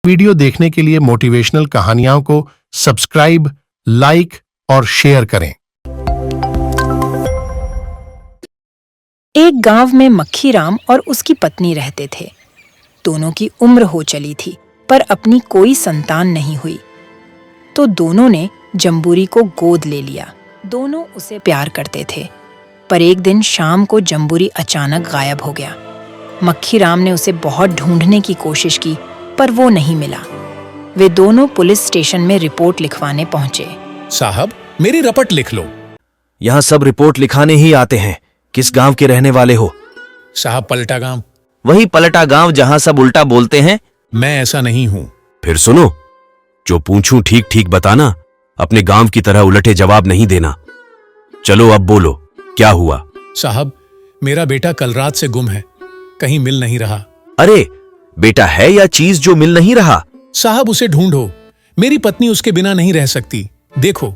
Video देखने के लिए मोटिवेशनल कहानियों को सब्सक्राइब, लाइक और शेयर करें। एक गांव में मक्खीराम और उसकी पत्नी रहते थे। दोनों की उम्र हो चली थी, पर अपनी कोई संतान नहीं हुई। तो दोनों ने जंबूरी को गोद ले लिया। दोनों उसे प्यार करते थे, पर एक दिन शाम को जंबूरी अचानक गायब हो गया। मक्खीराम ने उसे बहुत ढूंढने की कोशिश की, पर वो नहीं मिला। वे दोनों पुलिस स्टेशन में रिपोर्ट लिखवाने पहुंचे। साहब, मेरी रपट लिख लो। यहाँ सब रिपोर्ट लिखाने ही आते हैं। किस गांव के रहने वाले हो? साहब, पलटा गांव। वही पलटा गांव जहाँ सब उल्टा बोलते हैं? मैं ऐसा नहीं हूँ। फिर सुनो, जो पूछूं ठीक ठीक बताना, अपने गांव की तरह उलटे जवाब नहीं देना। चलो अब बोलो, क्या हुआ? साहब, मेरा बेटा कल रात से गुम है, कहीं मिल नहीं रहा। अरे, बेटा है या चीज जो मिल नहीं रहा? साहब, उसे ढूंढो। मेरी पत्नी उसके बिना नहीं रह सकती। देखो,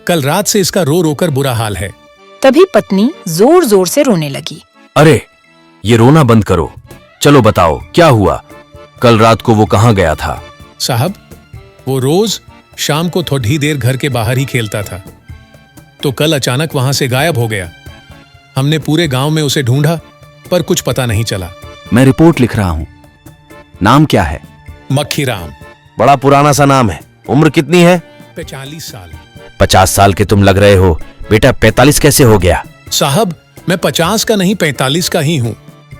कल रात से इसका रो रोकर बुरा हाल है। तभी पत्नी जोर जोर से रोने लगी। अरे, ये रोना बंद करो। चलो बताओ, क्या हुआ? कल रात को वो कहाँ गया था? साहब, वो रोज शाम को थोड़ी देर घर के बाहर ही खेलता था, तो कल अचानक वहां से गायब हो गया। हमने पूरे गांव में उसे ढूंढा, पर कुछ पता नहीं चला। मैं रिपोर्ट लिख रहा हूँ। नाम क्या है? मक्खीराम। बड़ा पुराना सा नाम है। उम्र कितनी है? 45 साल। 50 साल के तुम लग रहे हो। बेटा 45 कैसे हो गया? साहब, मैं 50 का नहीं 45 का ही हूँ।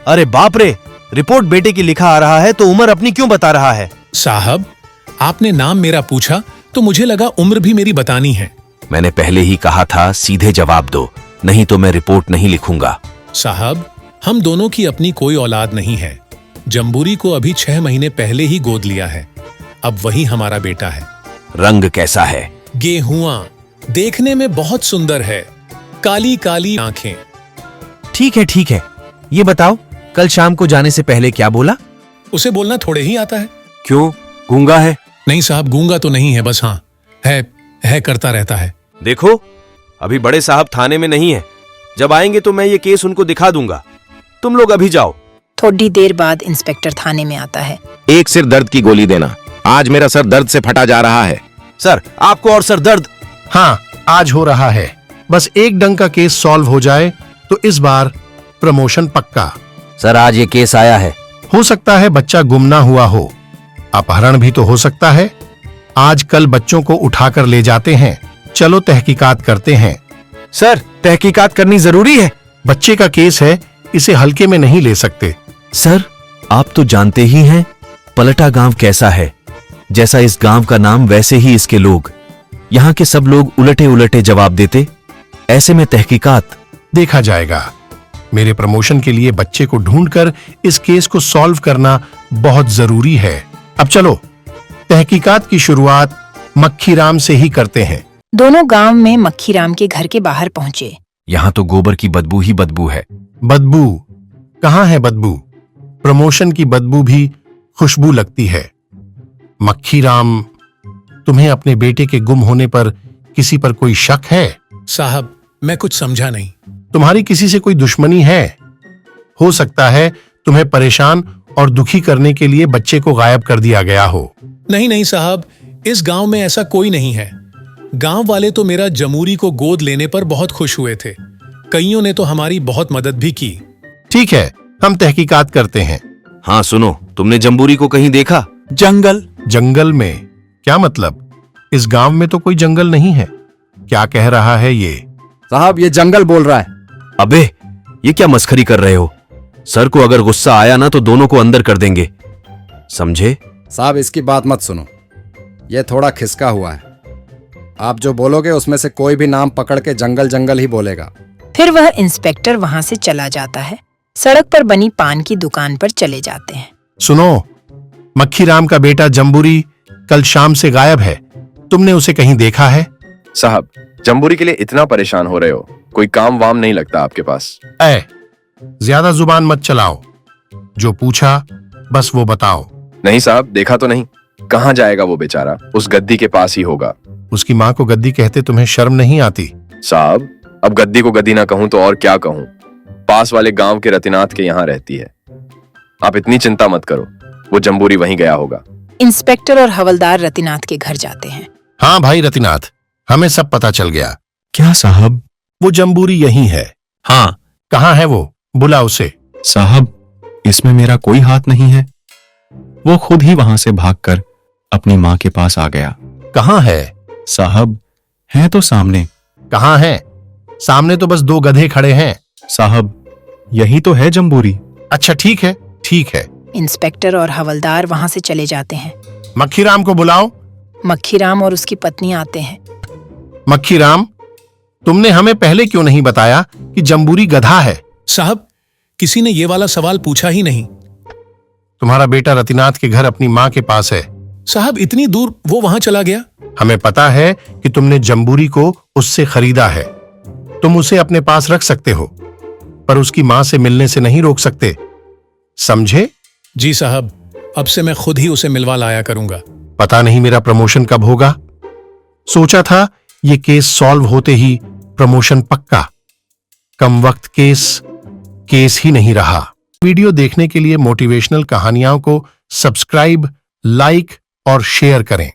अरे बाप रे, रिपोर्ट बेटे की लिखा आ रहा है तो उम्र अपनी क्यों बता रहा है? साहब, आपने नाम मेरा पूछा तो मुझे लगा उम्र भी मेरी बतानी है। मैंने पहले ही कहा था, सीधे जवाब दो, नहीं तो मैं रिपोर्ट नहीं लिखूंगा। साहब, हम दोनों की अपनी कोई औलाद नहीं है। जंबूरी को अभी 6 महीने पहले ही गोद लिया है। अब वही हमारा बेटा है। रंग कैसा है? गेहुआ, देखने में बहुत सुंदर है, काली काली आंखें। ठीक है, ये बताओ, कल शाम को जाने से पहले क्या बोला? उसे बोलना थोड़े ही आता है। क्यों, गूंगा है? नहीं साहब, गूंगा तो नहीं है, बस हाँ है करता रहता है। देखो, अभी बड़े साहब थाने में नहीं है। जब आएंगे तो मैं ये केस उनको दिखा दूंगा। तुम लोग अभी जाओ। थोड़ी देर बाद इंस्पेक्टर थाने में आता है। एक सिर दर्द की गोली देना। आज मेरा सर दर्द से फटा जा रहा है। सर, आपको और सर दर्द? हाँ, आज हो रहा है। बस एक डंग का केस सॉल्व हो जाए तो इस बार प्रमोशन पक्का। सर, आज ये केस आया है। हो सकता है बच्चा गुम ना हुआ हो, अपहरण भी तो हो सकता है। आज कल बच्चों को उठाकर ले जाते हैं। चलो तहकीकात करते हैं। सर, तहकीकात करनी जरूरी है। बच्चे का केस है, इसे हल्के में नहीं ले सकते। सर, आप तो जानते ही हैं पलटा गांव कैसा है। जैसा इस गांव का नाम वैसे ही इसके लोग। यहाँ के सब लोग उलटे उलटे जवाब देते। ऐसे में तहकीकात देखा जाएगा। मेरे प्रमोशन के लिए बच्चे को ढूंढकर इस केस को सॉल्व करना बहुत जरूरी है। अब चलो तहकीकात की शुरुआत मक्खीराम से ही करते हैं। दोनों गांव में मक्खीराम के घर के बाहर पहुंचे। यहाँ तो गोबर की बदबू ही बदबू है। बदबू? कहाँ है बदबू? प्रमोशन की बदबू भी खुशबू लगती है। मक्खीराम, तुम्हें अपने बेटे के गुम होने पर किसी पर कोई शक है? साहब, मैं कुछ समझा नहीं। तुम्हारी किसी से कोई दुश्मनी है? हो सकता है तुम्हें परेशान और दुखी करने के लिए बच्चे को गायब कर दिया गया हो। नहीं साहब, इस गांव में ऐसा कोई नहीं है। गांव वाले तो मेरा जमूरी को गोद लेने पर बहुत खुश हुए थे। कईयों ने तो हमारी बहुत मदद भी की। ठीक है, हम तहकीकात करते हैं। हाँ सुनो, तुमने जंबूरी को कहीं देखा? जंगल में? क्या मतलब? इस गांव में तो कोई जंगल नहीं है। क्या कह रहा है ये? साहब, ये जंगल बोल रहा है। अबे, ये क्या मस्खरी कर रहे हो? सर को अगर गुस्सा आया ना तो दोनों को अंदर कर देंगे, समझे? साहब, इसकी बात मत सुनो, ये थोड़ा खिसका हुआ है। आप जो बोलोगे उसमें से कोई भी नाम पकड़ के जंगल जंगल ही बोलेगा। फिर वह इंस्पेक्टर वहां से चला जाता है। सड़क पर बनी पान की दुकान पर चले जाते हैं। सुनो, मक्खीराम का बेटा जंबूरी कल शाम से गायब है। तुमने उसे कहीं देखा है? साहब, जंबूरी के लिए इतना परेशान हो रहे हो, कोई काम वाम नहीं लगता आपके पास? ज्यादा जुबान मत चलाओ। जो पूछा बस वो बताओ। नहीं साहब, देखा तो नहीं। कहाँ जाएगा वो बेचारा? उस गद्दी के पास ही होगा। उसकी माँ को गद्दी कहते तुम्हें शर्म नहीं आती? साहब, अब गद्दी को गद्दी ना कहूं तो और क्या कहूं। पास वाले गांव के रतिनाथ के यहाँ रहती है। आप इतनी चिंता मत करो, वो जंबूरी वहीं गया होगा। इंस्पेक्टर और हवलदार रतिनाथ के घर जाते हैं। हाँ भाई रतिनाथ, हमें सब पता चल गया। क्या साहब? वो जम्बूरी यहीं है। हाँ कहाँ है वो? बुला उसे। साहब, इसमें मेरा कोई हाथ नहीं है। वो खुद ही वहां से भागकर अपनी माँ के पास आ गया। कहाँ है? साहब, है तो सामने। कहाँ है? सामने तो बस 2 गधे खड़े हैं। साहब, यही तो है जम्बूरी। अच्छा ठीक है, ठीक है। इंस्पेक्टर और हवलदार वहां से चले जाते हैं। मक्खीराम को बुलाओ। मक्खीराम और उसकी पत्नी आते हैं। मक्खीराम, तुमने हमें पहले क्यों नहीं बताया कि जम्बूरी गधा है? साहब, किसी ने ये वाला सवाल पूछा ही नहीं। तुम्हारा बेटा रतिनाथ के घर अपनी माँ के पास है। साहब, इतनी दूर वो वहां चला गया? हमें पता है कि तुमने जम्बूरी को उससे खरीदा है। तुम उसे अपने पास रख सकते हो, पर उसकी माँ से मिलने से नहीं रोक सकते, समझे? जी साहब, अब से मैं खुद ही उसे मिलवा लाया करूंगा। पता नहीं मेरा प्रमोशन कब होगा। सोचा था ये केस सॉल्व होते ही प्रमोशन पक्का। कम वक्त केस ही नहीं रहा। वीडियो देखने के लिए मोटिवेशनल कहानियों को सब्सक्राइब, लाइक और शेयर करें।